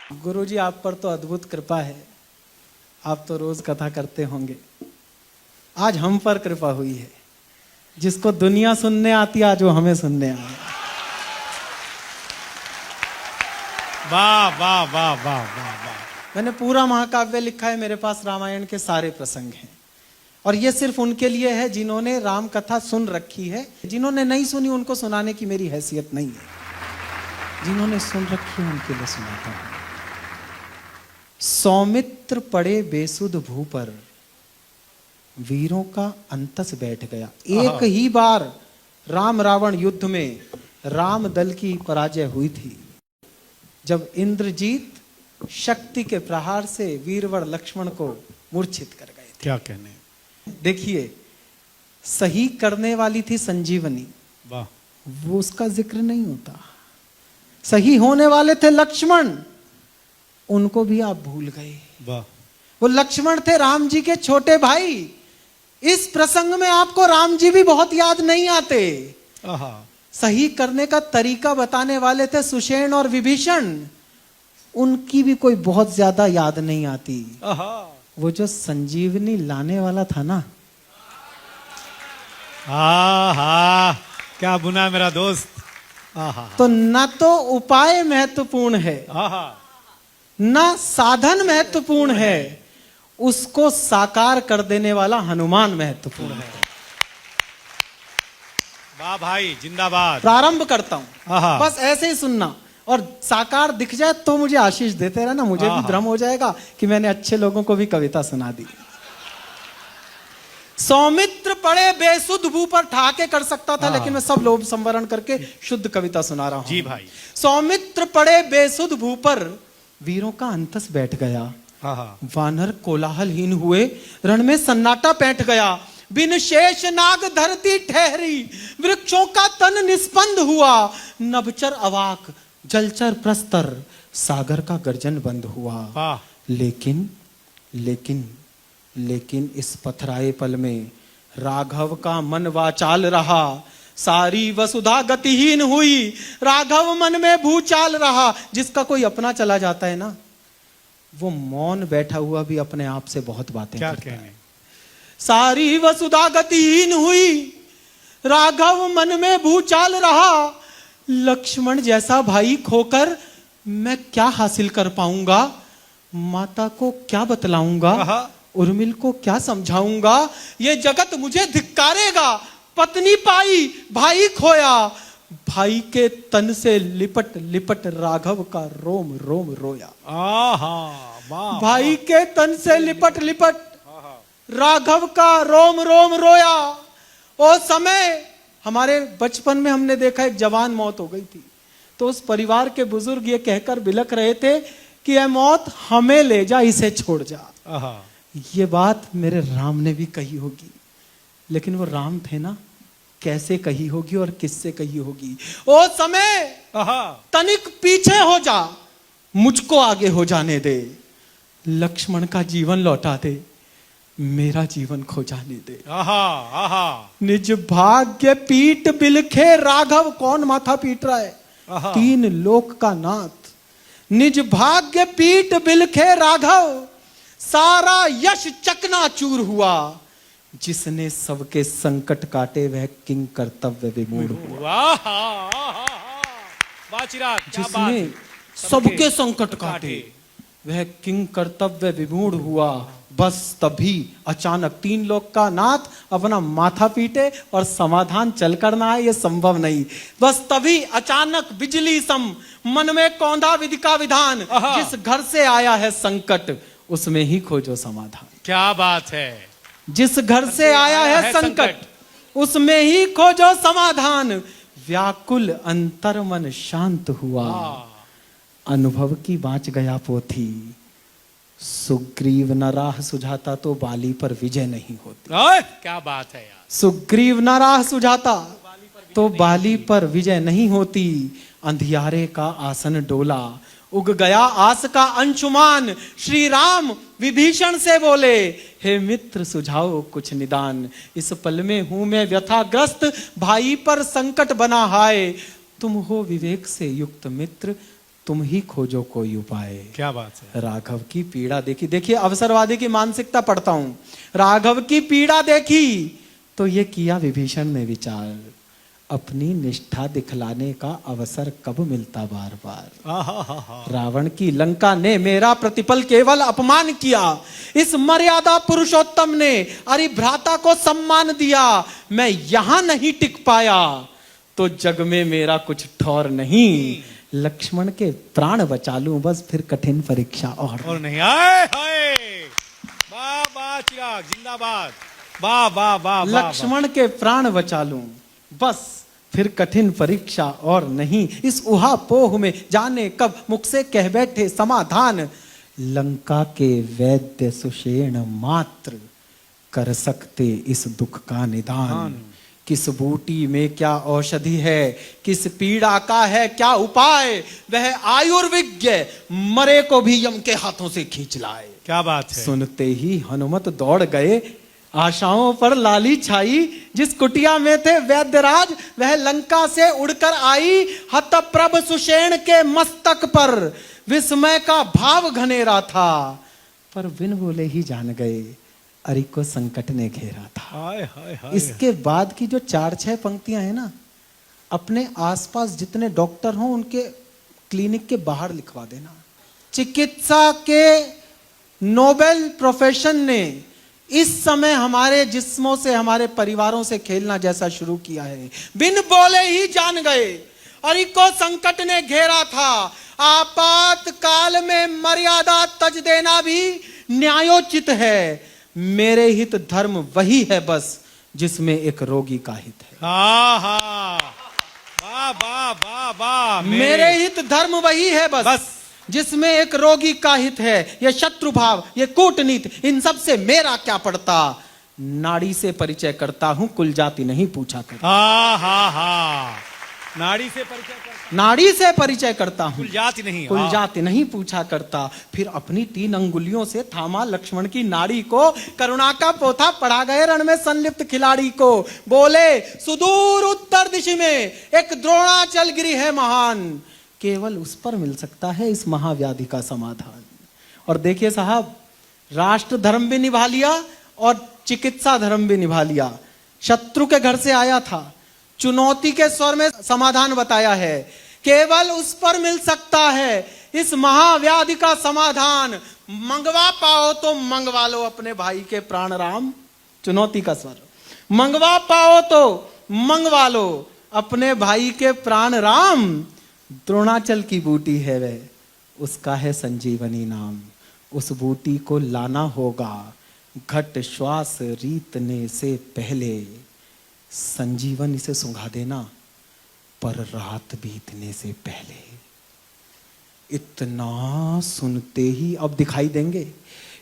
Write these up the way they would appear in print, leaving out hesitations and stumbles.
गुरुजी आप पर तो अद्भुत कृपा है, आप तो रोज कथा करते होंगे। आज हम पर कृपा हुई है, जिसको दुनिया सुनने आती है आज वो हमें सुनने आए। वाह वाह वाह वाह वाह वाह। मैंने पूरा महाकाव्य लिखा है, मेरे पास रामायण के सारे प्रसंग हैं और ये सिर्फ उनके लिए है जिन्होंने राम कथा सुन रखी है। जिन्होंने नहीं सुनी उनको सुनाने की मेरी हैसियत नहीं है, जिन्होंने सुन रखी है उनके लिए सुनाता हूं। सौमित्र पड़े बेसुध भू पर, वीरों का अंतस बैठ गया। एक ही बार राम रावण युद्ध में राम दल की पराजय हुई थी, जब इंद्रजीत शक्ति के प्रहार से वीरवर लक्ष्मण को मूर्छित कर गए थे। क्या कहने। देखिए, सही करने वाली थी संजीवनी, वाह। वो उसका जिक्र नहीं होता। सही होने वाले थे लक्ष्मण, उनको भी आप भूल गए। वाह। वो लक्ष्मण थे राम जी के छोटे भाई। इस प्रसंग में आपको राम जी भी बहुत याद नहीं आते। सही करने का तरीका बताने वाले थे सुषेण और विभीषण, उनकी भी कोई बहुत ज्यादा याद नहीं आती। वो जो संजीवनी लाने वाला था ना, क्या बुना मेरा दोस्त। तो न तो उपाय महत्वपूर्ण है, ना साधन महत्वपूर्ण है, उसको साकार कर देने वाला हनुमान महत्वपूर्ण है। वाह भाई, जिंदाबाद। प्रारंभ करता हूं, बस ऐसे ही सुनना और साकार दिख जाए तो मुझे आशीष देते रहना। मुझे भी भ्रम हो जाएगा कि मैंने अच्छे लोगों को भी कविता सुना दी। सौमित्र पड़े बेसुध भू पर, ठहाके कर सकता था लेकिन मैं सब लोभ संवरण करके शुद्ध कविता सुना रहा हूं। जी भाई। सौमित्र पड़े बेसुध भू पर, वीरों का अंतस बैठ गया। वानर कोलाहलहीन हुए, रण में सन्नाटा पैठ गया। बिन शेष नाग धरती ठहरी, वृक्षों का तन निस्पंद हुआ। नभचर अवाक, जलचर प्रस्तर, सागर का गर्जन बंद हुआ। लेकिन लेकिन लेकिन इस पथराए पल में राघव का मन वाचाल रहा। सारी वसुधा गतिहीन हुई, राघव मन में भूचाल रहा। जिसका कोई अपना चला जाता है ना, वो मौन बैठा हुआ भी अपने आप से बहुत बातें करता है। सारी वसुधा गतिहीन हुई, राघव मन में भूचाल रहा। लक्ष्मण जैसा भाई खोकर मैं क्या हासिल कर पाऊंगा? माता को क्या बतलाऊंगा? उर्मिल को क्या समझाऊंगा? ये जगत मुझे धिक्कारेगा। पत्नी पाई, भाई खोया। भाई के तन से लिपट लिपट राघव का रोम रोम रोया। भाई के तन से लिपट लिपट राघव का रोम रोम रोया। ओ समय हमारे बचपन में हमने देखा एक जवान मौत हो गई थी, तो उस परिवार के बुजुर्ग ये कहकर बिलख रहे थे कि ये मौत हमें ले जा, इसे छोड़ जा। ये बात मेरे राम ने भी कही होगी, लेकिन वो राम थे ना, कैसे कही होगी और किससे कही होगी? ओ समय तनिक पीछे हो जा, मुझको आगे हो जाने दे। लक्ष्मण का जीवन लौटा दे, मेरा जीवन खो जाने दे। निज भाग्य पीठ बिलखे राघव, कौन माथा पीट रहा है? तीन लोक का नाथ। निज भाग्य पीठ बिलखे राघव, सारा यश चकनाचूर हुआ। जिसने सबके संकट काटे वह किंग कर्तव्य विमूढ़ हुआ। जिसने सबके संकट काटे वह किंग कर्तव्य विमूढ़ हुआ। बस तभी अचानक तीन लोक का नाथ अपना माथा पीटे और समाधान चलकर ना आए, ये संभव नहीं। बस तभी अचानक बिजली सम मन में कौंधा विधि का विधान। जिस घर से आया है संकट उसमें ही खोजो समाधान। क्या बात है। जिस घर से आया है संकट उसमें ही खोजो समाधान। व्याकुल अंतर मन शांत हुआ, अनुभव की बाँच गया पोथी। सुग्रीव न राह सुझाता तो बाली पर विजय नहीं होती। क्या बात है यार। सुग्रीव न राह सुझाता तो बाली पर विजय नहीं होती। अंधियारे का आसन डोला, उग गया आस का अंशुमान। श्री राम विभीषण से बोले, हे मित्र सुझाओ कुछ निदान। इस पल में हूं मैं व्यथाग्रस्त, भाई पर संकट बना हाय। तुम हो विवेक से युक्त मित्र, तुम ही खोजो कोई उपाय। क्या बात है। राघव की पीड़ा देखी, देखिए अवसरवादी की मानसिकता पढ़ता हूं। राघव की पीड़ा देखी तो ये किया विभीषण ने विचार, अपनी निष्ठा दिखलाने का अवसर कब मिलता बार बार। रावण की लंका ने मेरा प्रतिपल केवल अपमान किया, इस मर्यादा पुरुषोत्तम ने अरे भ्राता को सम्मान दिया। मैं यहां नहीं टिक पाया तो जग में मेरा कुछ ठौर नहीं। लक्ष्मण के प्राण बचा लूं बस, फिर कठिन परीक्षा और नहीं। आए हाय, वाह वाह चिराग जिंदाबाद, वाह वाह वाह। लक्ष्मण के प्राण बचा लूं बस, फिर कठिन परीक्षा और नहीं। इस उहापोह में जाने कब मुख से कह बैठे समाधान। लंका के वैद्य सुषेण मात्र कर सकते इस दुख का निदान। किस बूटी में क्या औषधि है, किस पीड़ा का है क्या उपाय, वह आयुर्विज्ञ मरे को भी यम के हाथों से खींच लाए। क्या बात है। सुनते ही हनुमत दौड़ गए, आशाओं पर लाली छाई। जिस कुटिया में थे वैद्यराज वह लंका से उड़कर आई। हतप्रभ सुषेण के मस्तक पर विस्मय का भाव घनेरा था, पर बिन बोले ही जान गए अरि को संकट ने घेरा था। हाय हाय हाय। इसके बाद की जो 4-6 पंक्तियां हैं ना, अपने आसपास जितने डॉक्टर हों उनके क्लिनिक के बाहर लिखवा देना। चिकित्सा के नोबेल प्रोफेशन ने इस समय हमारे जिस्मों से, हमारे परिवारों से खेलना जैसा शुरू किया है। बिन बोले ही जान गए अरि को संकट ने घेरा था। आपातकाल में मर्यादा तज देना भी न्यायोचित है। मेरे हित धर्म वही है बस जिसमें एक रोगी का हित है। वाह वाह वाह वाह वाह। मेरे हित धर्म वही है बस जिसमें एक रोगी का हित है। ये शत्रु भाव, ये कूटनीति, इन सब से मेरा क्या पड़ता। नाड़ी से परिचय करता हूं, कुल जाति नहीं पूछा करता। नाड़ी से परिचय करता, नाड़ी से परिचय करता हूं, कुल जाति नहीं, कुल जाति नहीं पूछा करता। फिर अपनी 3 अंगुलियों से थामा लक्ष्मण की नाड़ी को, करुणा का पोथा पढ़ा गए रण में संलिप्त खिलाड़ी को। बोले सुदूर उत्तर दिशा में एक द्रोणाचल गिरी है महान, केवल उस पर मिल सकता है इस महाव्याधि का समाधान। और देखिए साहब, राष्ट्र धर्म भी निभा लिया और चिकित्सा धर्म भी निभा लिया। शत्रु के घर से आया था, चुनौती के स्वर में समाधान बताया है। केवल उस पर मिल सकता है इस महाव्याधि का समाधान। मंगवा पाओ तो मंगवा लो अपने भाई के प्राण राम। चुनौती का स्वर, मंगवा पाओ तो मंगवा लो अपने भाई के प्राण राम। द्रोणाचल की बूटी है वह, उसका है संजीवनी नाम। उस बूटी को लाना होगा घट श्वास रीतने से पहले। संजीवन इसे सुंघा देना पर रात बीतने से पहले। इतना सुनते ही, अब दिखाई देंगे,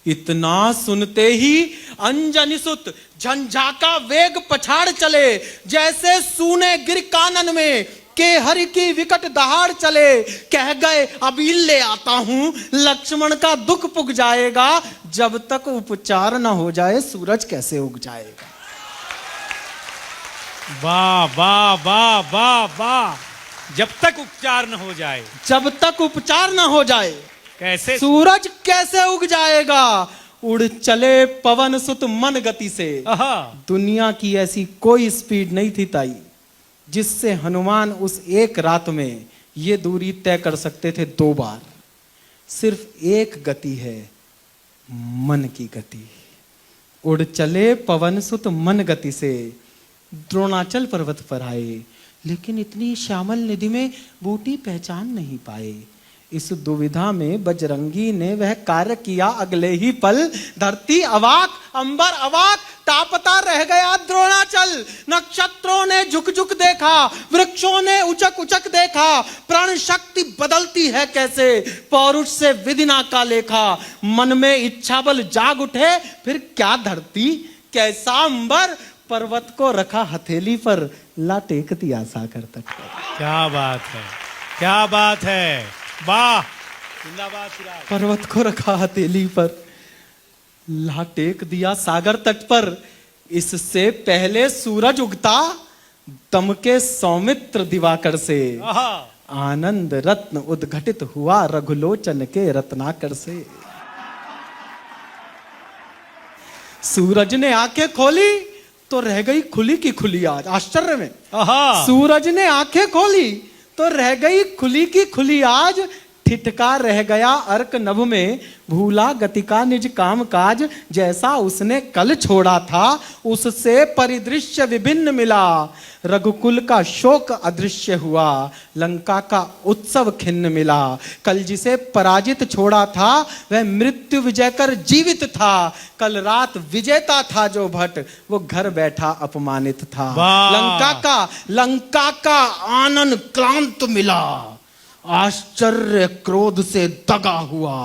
इतना सुनते ही अंजनी सुत झंझाका वेग पछाड़ चले। जैसे सूने गिर कानन में के हरि की विकट दहाड़ चले। कह गए अभी ले आता हूं, लक्ष्मण का दुख पुग जाएगा। जब तक उपचार न हो जाए सूरज कैसे उग जाएगा। वाह वाह वाह वाह वाह। जब तक उपचार न हो जाए, जब तक उपचार न हो जाए कैसे सूरज कैसे उग जाएगा। उड़ चले पवन सुत मन गति से। दुनिया की ऐसी कोई स्पीड नहीं थी ताई जिससे हनुमान उस एक रात में ये दूरी तय कर सकते थे 2 बार। सिर्फ एक गति है, मन की गति। उड़ चले पवन सुत मन गति से द्रोणाचल पर्वत पर आए, लेकिन इतनी श्यामल निधि में बूटी पहचान नहीं पाए। इस दुविधा में बजरंगी ने वह कार्य किया अगले ही पल। धरती अवाक, अंबर अवाक, तापता रह गया द्रोणाचल। नक्षत्रों ने झुक झुक देखा, वृक्षों ने उचक उचक देखा। प्राण शक्ति बदलती है कैसे, पौरुष से विधिना का लेखा। मन में इच्छा बल जाग उठे, फिर क्या धरती कैसा अंबर। पर्वत को रखा हथेली पर, ला टेक दिया सागर तट पर। क्या बात है, क्या बात है, वाह जिंदाबाद। पर्वत को रखा हथेली पर, ला टेक दिया सागर तट पर। इससे पहले सूरज उगता दम के सौमित्र दिवाकर से। आनंद रत्न उद्घटित हुआ रघुलोचन के रत्नाकर से। सूरज ने आंखें खोली तो रह गई खुली की खुली। आज आश्चर्य में सूरज ने आंखें खोली तो रह गई खुली की खुली। आज ठिठका रह गया अर्क नभ में, भूला गति का निज काम काज। जैसा उसने कल छोड़ा था उससे परिदृश्य विभिन्न मिला। रघुकुल का शोक अदृश्य हुआ, लंका का उत्सव खिन्न मिला। कल जिसे पराजित छोड़ा था वह मृत्यु विजय कर जीवित था। कल रात विजेता था जो भट, वो घर बैठा अपमानित था। लंका का आनंद क्लांत मिला, आश्चर्य क्रोध से दगा हुआ।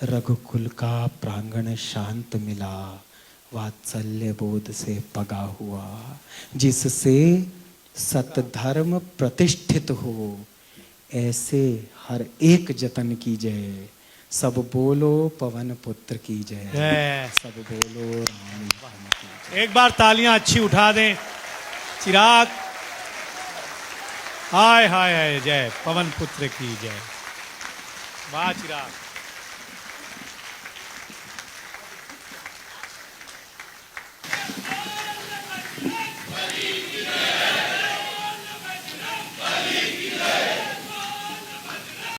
रघुकुल का प्रांगण शांत मिला, वात्सल्य बोध से पगा हुआ। जिससे सतधर्म प्रतिष्ठित हो, ऐसे हर एक जतन की जय। सब बोलो पवन पुत्र की जय, सब बोलो रानी की जय। एक बार तालियां अच्छी उठा दें। चिराग, हाय हाय हाय, जय पवन पुत्र की जय। वाह चिराग।